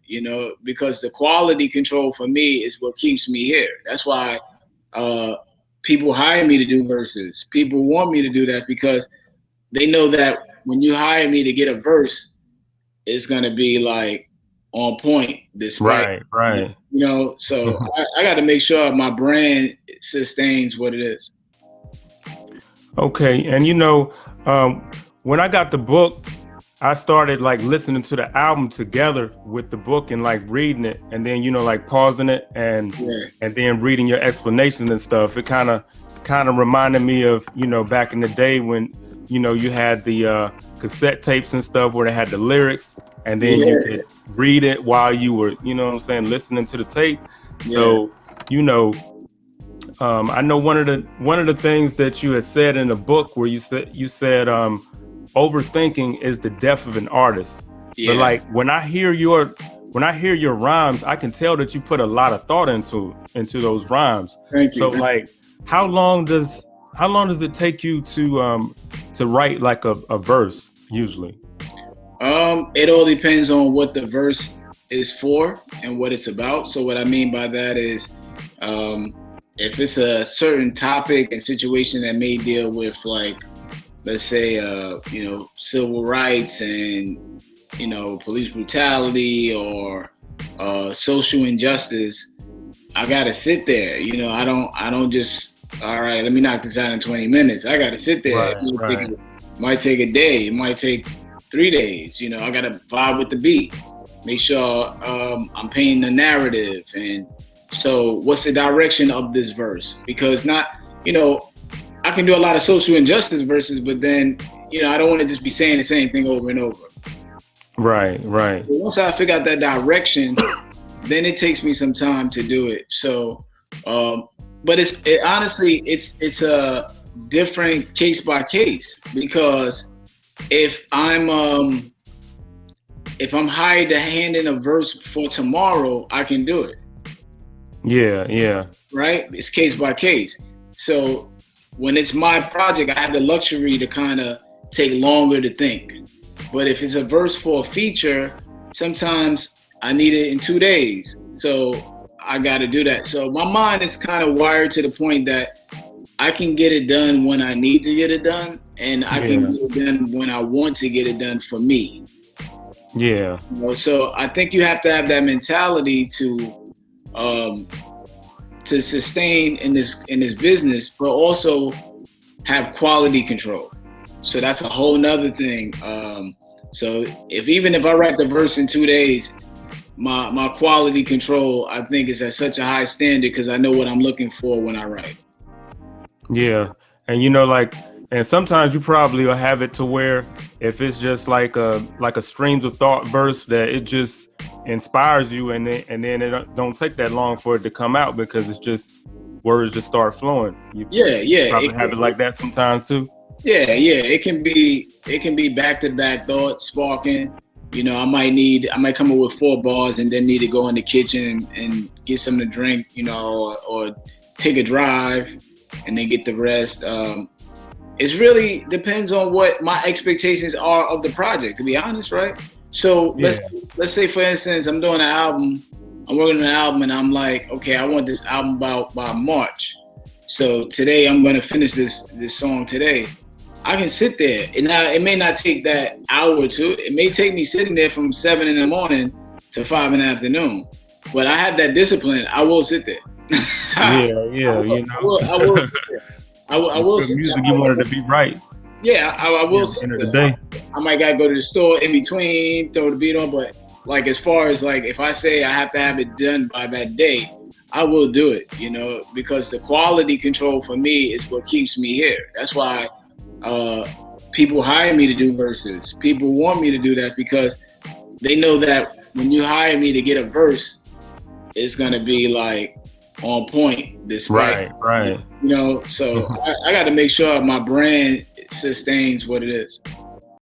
you know, because the quality control for me is what keeps me here. That's why people hire me to do verses. People want me to do that because they know that when you hire me to get a verse, it's gonna be like on point, despite right. You know. So I got to make sure my brand sustains what it is. Okay, and you know, when I got the book, I started like listening to the album together with the book and like reading it, and then you know like pausing it and then reading your explanations and stuff. It kind of reminded me of, you know, back in the day when, you know, you had the cassette tapes and stuff where they had the lyrics, and then you could read it while you were, you know what I'm saying, listening to the tape. So, you know, I know one of the things that you had said in the book where you said overthinking is the death of an artist. But like when I hear your rhymes, I can tell that you put a lot of thought into those rhymes. Thank you. So like, how long does it take you to write like a verse usually? It all depends on what the verse is for and what it's about. So what I mean by that is, if it's a certain topic and situation that may deal with, like, let's say, you know, civil rights and, you know, police brutality or social injustice, I gotta sit there. You know, I don't just, all right, let me knock this out in 20 minutes. I gotta sit there. It might take a day. It might take 3 days. You know, I gotta vibe with the beat. Make sure I'm painting the narrative. And so what's the direction of this verse? Because not, you know, I can do a lot of social injustice verses, but then, you know, I don't want to just be saying the same thing over and over. Right. But once I figure out that direction, then it takes me some time to do it. So, but honestly, it's a different case by case, because if I'm hired to hand in a verse for tomorrow, I can do it. Yeah. Right? It's case by case. So when it's my project, I have the luxury to kind of take longer to think. But if it's a verse for a feature, sometimes I need it in 2 days. So I got to do that. So my mind is kind of wired to the point that I can get it done when I need to get it done, and I can get it done when I want to get it done for me. Yeah. You know, so I think you have to have that mentality to sustain in this business, but also have quality control. So that's a whole nother thing. So even if I write the verse in 2 days, my quality control, I think, is at such a high standard because I know what I'm looking for when I write. Yeah. And you know, like, and sometimes you probably will have it to where if it's just like a streams of thought verse that it just inspires you, and then it don't take that long for it to come out because it's just words just start flowing. You probably have it like that sometimes too. Yeah. It can be back-to-back thoughts sparking. You know, I might come up with 4 bars and then need to go in the kitchen and get something to drink, you know, or take a drive and then get the rest. It really depends on what my expectations are of the project, to be honest, right? So let's say, for instance, I'm doing an album, I'm working on an album, and I'm like, okay, I want this album by March. So today I'm gonna finish this song today. I can sit there, and now it may not take that hour or two. It may take me sitting there from 7 in the morning to 5 in the afternoon. But I have that discipline. I will sit there. You know. I will sit music there. You wanted to be right. Yeah, I will sit there. Day. I might gotta go to the store in between, throw the beat on, but like as far as like if I say I have to have it done by that day, I will do it, you know, because the quality control for me is what keeps me here. That's why people hire me to do verses. People want me to do that because they know that when you hire me to get a verse, it's gonna be like on point, despite right. You know, so I got to make sure my brand sustains what it is.